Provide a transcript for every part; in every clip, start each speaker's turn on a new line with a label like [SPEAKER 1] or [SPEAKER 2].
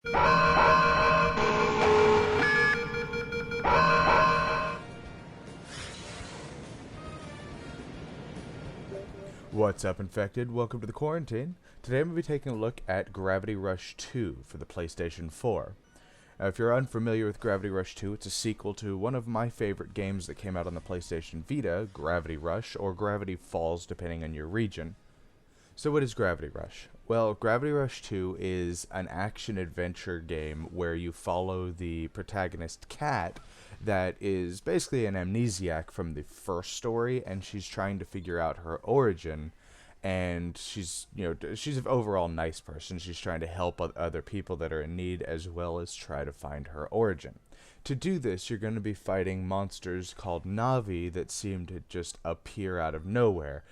[SPEAKER 1] What's up, Infected? Welcome to the Quarantine. Today I'm going to be taking a look at Gravity Rush 2 for the PlayStation 4. If you're unfamiliar with Gravity Rush 2, it's a sequel to one of my favorite games that came out on the PlayStation Vita, Gravity Rush, or Gravity Falls depending on your region. So what is Gravity Rush? Well, Gravity Rush 2 is an action-adventure game where you follow the protagonist, Kat, that is basically an amnesiac from the first story, and she's trying to figure out her origin. And she's an overall nice person. She's trying to help other people that are in need, as well as try to find her origin. To do this, you're going to be fighting monsters called Navi that seem to just appear out of nowhere.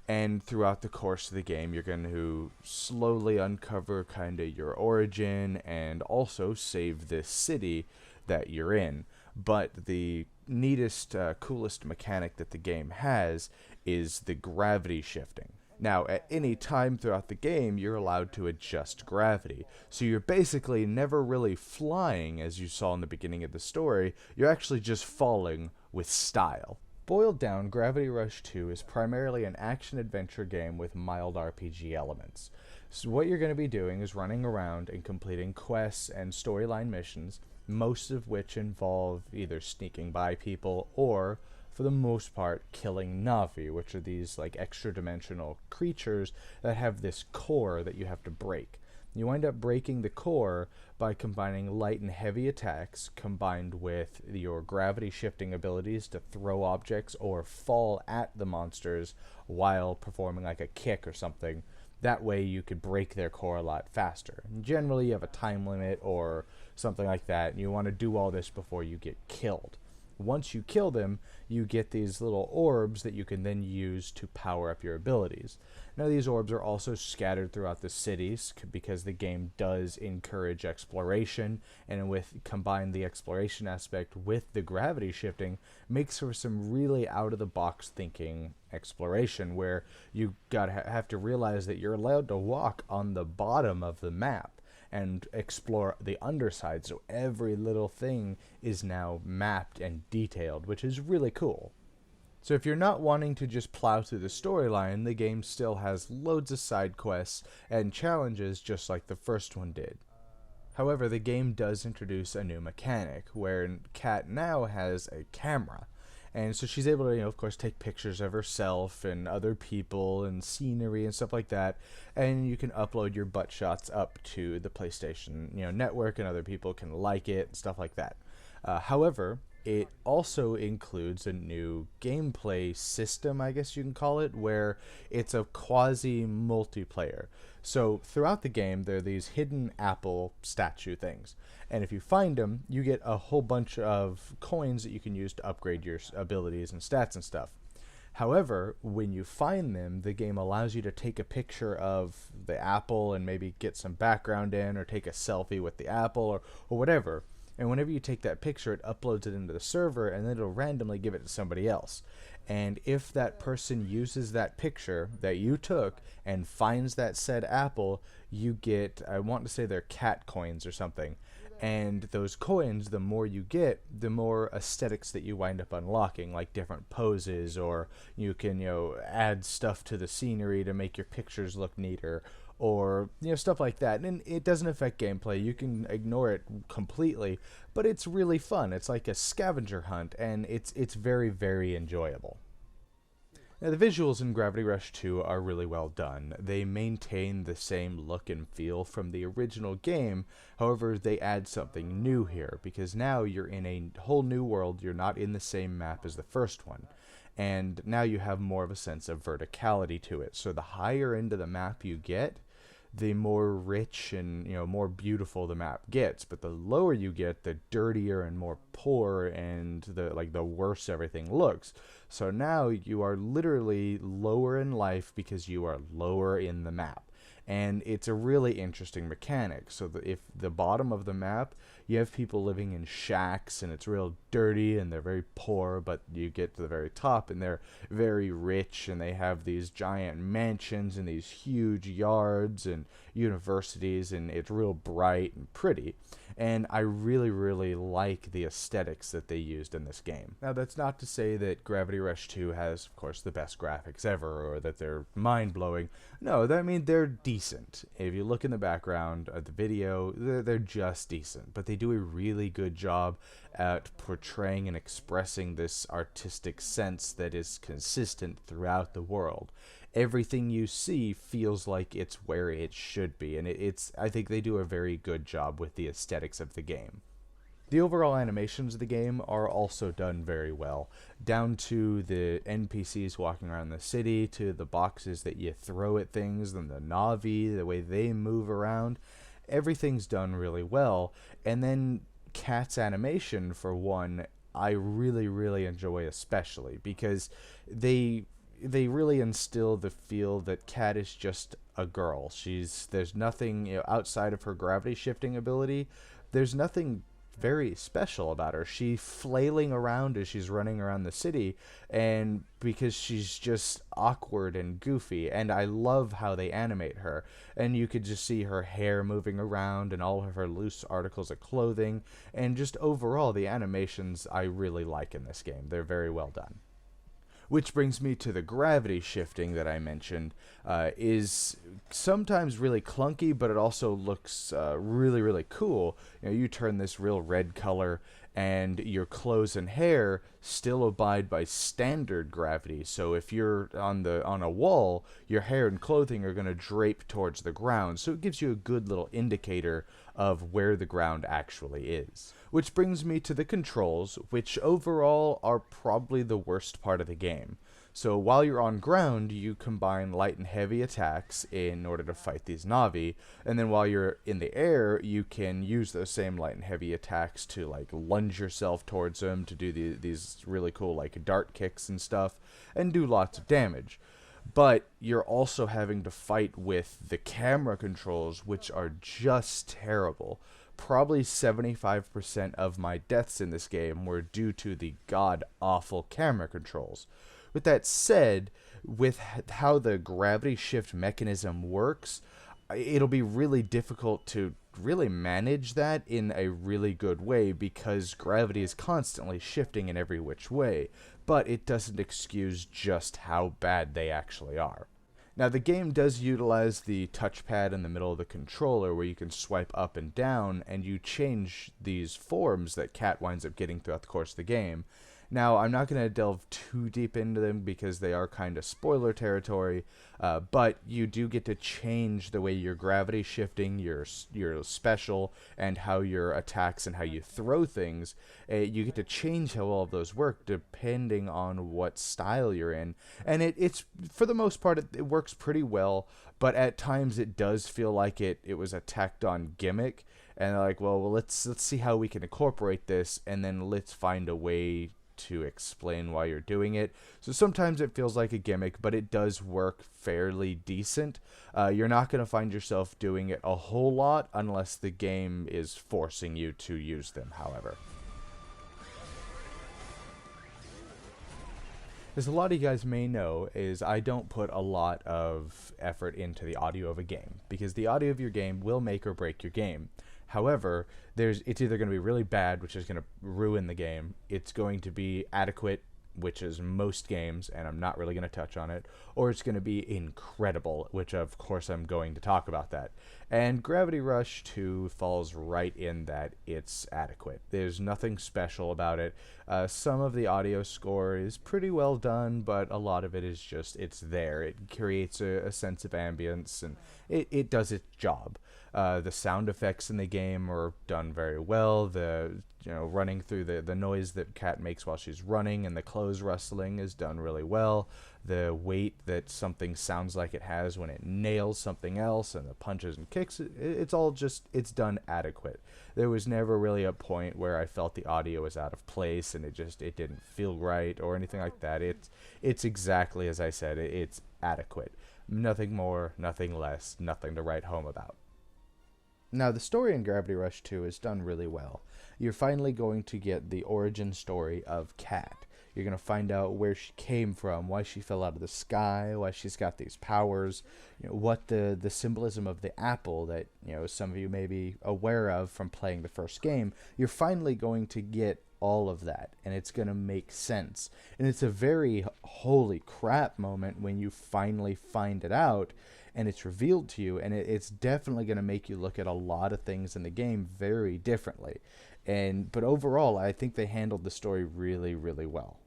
[SPEAKER 1] And throughout the course of the game, you're going to slowly uncover kind of your origin and also save this city that you're in. But the neatest, coolest mechanic that the game has is the gravity shifting. Now, at any time throughout the game, you're allowed to adjust gravity. So you're basically never really flying, as you saw in the beginning of the story. You're actually just falling with style. Boiled down, Gravity Rush 2 is primarily an action-adventure game with mild RPG elements. So what you're going to be doing is running around and completing quests and storyline missions, most of which involve either sneaking by people or, for the most part, killing Navi, which are these like extra-dimensional creatures that have this core that you have to break. You wind up breaking the core by combining light and heavy attacks combined with your gravity shifting abilities to throw objects or fall at the monsters while performing like a kick or something. That way you could break their core a lot faster. And generally you have a time limit or something like that, and you want to do all this before you get killed. Once you kill them, you get these little orbs that you can then use to power up your abilities. Now, these orbs are also scattered throughout the cities because the game does encourage exploration, and combine the exploration aspect with the gravity shifting makes for some really out-of-the-box thinking exploration where you have to realize that you're allowed to walk on the bottom of the map and explore the underside, so every little thing is now mapped and detailed, which is really cool. So if you're not wanting to just plow through the storyline, the game still has loads of side quests and challenges just like the first one did. However, the game does introduce a new mechanic, where Kat now has a camera. And so she's able to, of course, take pictures of herself and other people and scenery and stuff like that. And you can upload your butt shots up to the PlayStation, network, and other people can like it and stuff like that. However, it also includes a new gameplay system, I guess you can call it, where it's a quasi-multiplayer. So throughout the game, there are these hidden apple statue things. And if you find them, you get a whole bunch of coins that you can use to upgrade your abilities and stats and stuff. However, when you find them, the game allows you to take a picture of the apple and maybe get some background in, or take a selfie with the apple or whatever. And whenever you take that picture, it uploads it into the server, and then it'll randomly give it to somebody else. And if that person uses that picture that you took and finds that said apple, you get, I want to say they're cat coins or something. And those coins, the more you get, the more aesthetics that you wind up unlocking, like different poses, or you can, add stuff to the scenery to make your pictures look neater, or stuff like that. And it doesn't affect gameplay. You can ignore it completely, but it's really fun. It's like a scavenger hunt, and it's very, very enjoyable. Now, the visuals in Gravity Rush 2 are really well done. They maintain the same look and feel from the original game. However, they add something new here, because now you're in a whole new world. You're not in the same map as the first one. And now you have more of a sense of verticality to it. So the higher into the map you get, the more rich and more beautiful the map gets. But the lower you get, the dirtier and more poor and the worse everything looks. So now you are literally lower in life because you are lower in the map. And it's a really interesting mechanic. So if the bottom of the map, you have people living in shacks and it's real dirty and they're very poor, but you get to the very top and they're very rich and they have these giant mansions and these huge yards, and universities, and it's real bright and pretty. And I really, really like the aesthetics that they used in this game. Now, that's not to say that Gravity Rush 2 has, of course, the best graphics ever, or that they're mind-blowing. No, I mean, they're decent. If you look in the background of the video, they're just decent. But they do a really good job at portraying and expressing this artistic sense that is consistent throughout the world. Everything you see feels like it's where it should be, and I think they do a very good job with the aesthetics of the game. The overall animations of the game are also done very well, down to the NPCs walking around the city, to the boxes that you throw at things, and the Na'vi, the way they move around. Everything's done really well, and then Cat's animation, for one, I really, really enjoy especially, because they really instill the feel that Cat is just a girl. There's nothing, outside of her gravity shifting ability, there's nothing very special about her. She's flailing around as she's running around the city, and because she's just awkward and goofy, and I love how they animate her. And you could just see her hair moving around and all of her loose articles of clothing, and just overall the animations I really like in this game. They're very well done. Which brings me to the gravity shifting that I mentioned, is sometimes really clunky, but it also looks really, really cool. You turn this real red color, and your clothes and hair still abide by standard gravity. So if you're on a wall, your hair and clothing are going to drape towards the ground. So it gives you a good little indicator of where the ground actually is. Which brings me to the controls, which overall are probably the worst part of the game. So while you're on ground, you combine light and heavy attacks in order to fight these Na'vi, and then while you're in the air, you can use those same light and heavy attacks to like lunge yourself towards them, to do these really cool like dart kicks and stuff, and do lots of damage. But you're also having to fight with the camera controls, which are just terrible. Probably 75% of my deaths in this game were due to the god-awful camera controls. With that said, with how the gravity shift mechanism works, it'll be really difficult to really manage that in a really good way, because gravity is constantly shifting in every which way, but it doesn't excuse just how bad they actually are. Now, the game does utilize the touchpad in the middle of the controller, where you can swipe up and down, and you change these forms that Cat winds up getting throughout the course of the game. Now, I'm not going to delve too deep into them because they are kind of spoiler territory, but you do get to change the way you're gravity shifting, your special, and how your attacks and how you throw things. You get to change how all of those work depending on what style you're in. And it's for the most part, it works pretty well, but at times it does feel like it was a tacked on gimmick. And they're like, well, let's see how we can incorporate this, and then let's find a way to explain why you're doing it. So sometimes it feels like a gimmick, but it does work fairly decent. You're not going to find yourself doing it a whole lot unless the game is forcing you to use them, however. As a lot of you guys may know, is I don't put a lot of effort into the audio of a game, because the audio of your game will make or break your game. However, it's either going to be really bad, which is going to ruin the game. It's going to be adequate, which is most games, and I'm not really going to touch on it. Or it's going to be incredible, which of course I'm going to talk about that. And Gravity Rush 2 falls right in that it's adequate. There's nothing special about it. Some of the audio score is pretty well done, but a lot of it is just, it's there. It creates a sense of ambience, and it does its job. The sound effects in the game are done very well. Running through the noise that Cat makes while she's running, and the clothes rustling is done really well. The weight that something sounds like it has when it nails something else, and the punches and kicks, it's done adequate. There was never really a point where I felt the audio was out of place and it didn't feel right or anything like that. It's exactly as I said. It's adequate. Nothing more, nothing less, nothing to write home about. Now, the story in Gravity Rush 2 is done really well. You're finally going to get the origin story of Cat. You're going to find out where she came from, why she fell out of the sky, why she's got these powers, what the symbolism of the apple that, some of you may be aware of from playing the first game. You're finally going to get all of that, and it's going to make sense. And it's a very holy crap moment when you finally find it out and it's revealed to you, and it's definitely going to make you look at a lot of things in the game very differently. But overall, I think they handled the story really, really well.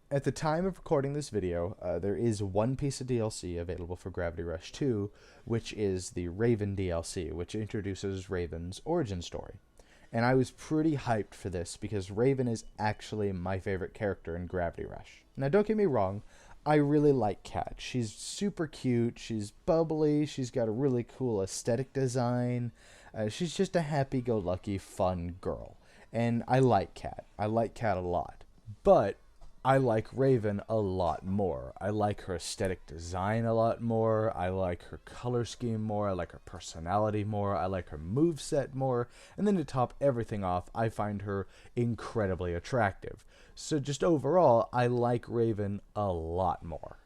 [SPEAKER 1] At the time of recording this video, there is one piece of DLC available for Gravity Rush 2, which is the Raven DLC, which introduces Raven's origin story. And I was pretty hyped for this because Raven is actually my favorite character in Gravity Rush. Now, don't get me wrong, I really like Kat. She's super cute, she's bubbly, she's got a really cool aesthetic design. She's just a happy-go-lucky, fun girl. And I like Kat. I like Kat a lot. But I like Raven a lot more. I like her aesthetic design a lot more. I like her color scheme more. I like her personality more. I like her moveset more. And then to top everything off, I find her incredibly attractive. So just overall, I like Raven a lot more.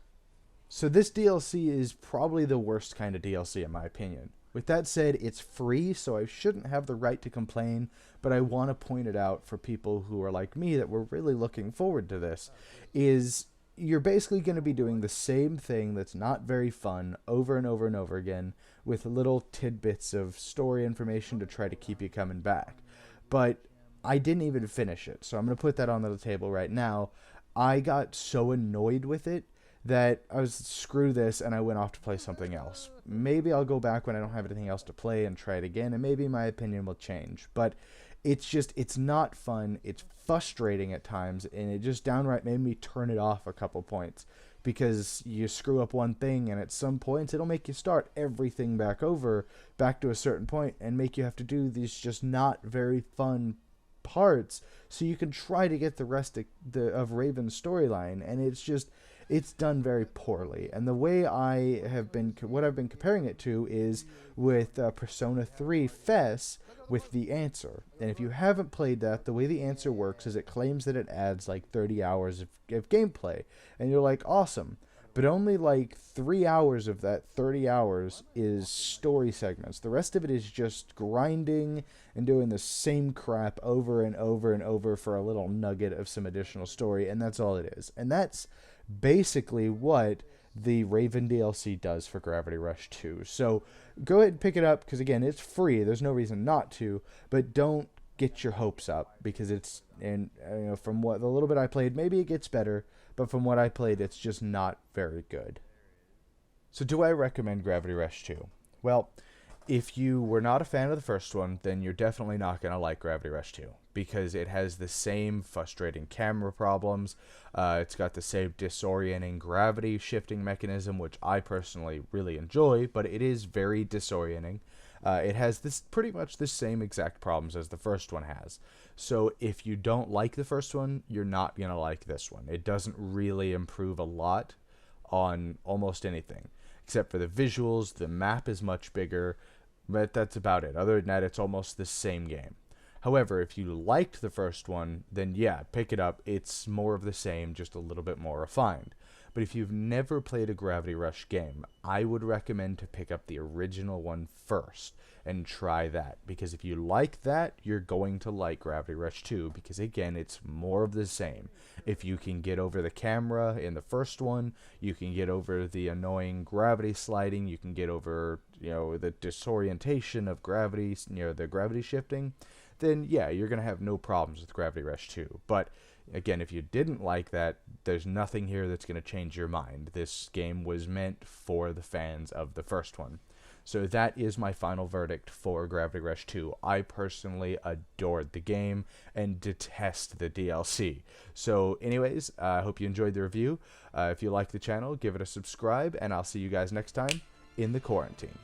[SPEAKER 1] So this DLC is probably the worst kind of DLC in my opinion. With that said, it's free, so I shouldn't have the right to complain, but I want to point it out for people who are like me that were really looking forward to this, is you're basically going to be doing the same thing that's not very fun over and over and over again with little tidbits of story information to try to keep you coming back. But I didn't even finish it, so I'm going to put that on the table right now. I got so annoyed with it that I was, screw this, and I went off to play something else. Maybe I'll go back when I don't have anything else to play and try it again, and maybe my opinion will change. But it's not fun, it's frustrating at times, and it just downright made me turn it off a couple points. Because you screw up one thing, and at some points it'll make you start everything back over, back to a certain point, and make you have to do these just not very fun parts, so you can try to get the rest of Raven's storyline, and it's done very poorly. And the way what I've been comparing it to is with Persona 3 FES with The Answer. And if you haven't played that, the way The Answer works is it claims that it adds like 30 hours of gameplay. And you're like, awesome. But only like 3 hours of that 30 hours is story segments. The rest of it is just grinding and doing the same crap over and over and over for a little nugget of some additional story. And that's all it is. And that's basically what the Raven DLC does for Gravity Rush 2. So go ahead and pick it up, because again, it's free. There's no reason not to, but don't get your hopes up, because it's, and from what the little bit I played, maybe it gets better, but from what I played, it's just not very good. So do I recommend Gravity Rush 2? Well, if you were not a fan of the first one, then you're definitely not going to like Gravity Rush 2, because it has the same frustrating camera problems. It's got the same disorienting gravity shifting mechanism, which I personally really enjoy, but it is very disorienting. It has pretty much the same exact problems as the first one has. So if you don't like the first one, you're not going to like this one. It doesn't really improve a lot on almost anything, except for the visuals. The map is much bigger, but that's about it. Other than that, it's almost the same game. However, if you liked the first one, then yeah, pick it up. It's more of the same, just a little bit more refined. But if you've never played a Gravity Rush game, I would recommend to pick up the original one first and try that. Because if you like that, you're going to like Gravity Rush 2, because again, it's more of the same. If you can get over the camera in the first one, you can get over the annoying gravity sliding, you can get over, the disorientation of gravity, the gravity shifting, then yeah, you're going to have no problems with Gravity Rush 2. But again, if you didn't like that, there's nothing here that's going to change your mind. This game was meant for the fans of the first one. So that is my final verdict for Gravity Rush 2. I personally adored the game and detest the DLC. So anyways, I hope you enjoyed the review. If you like the channel, give it a subscribe, and I'll see you guys next time in the Quarantine.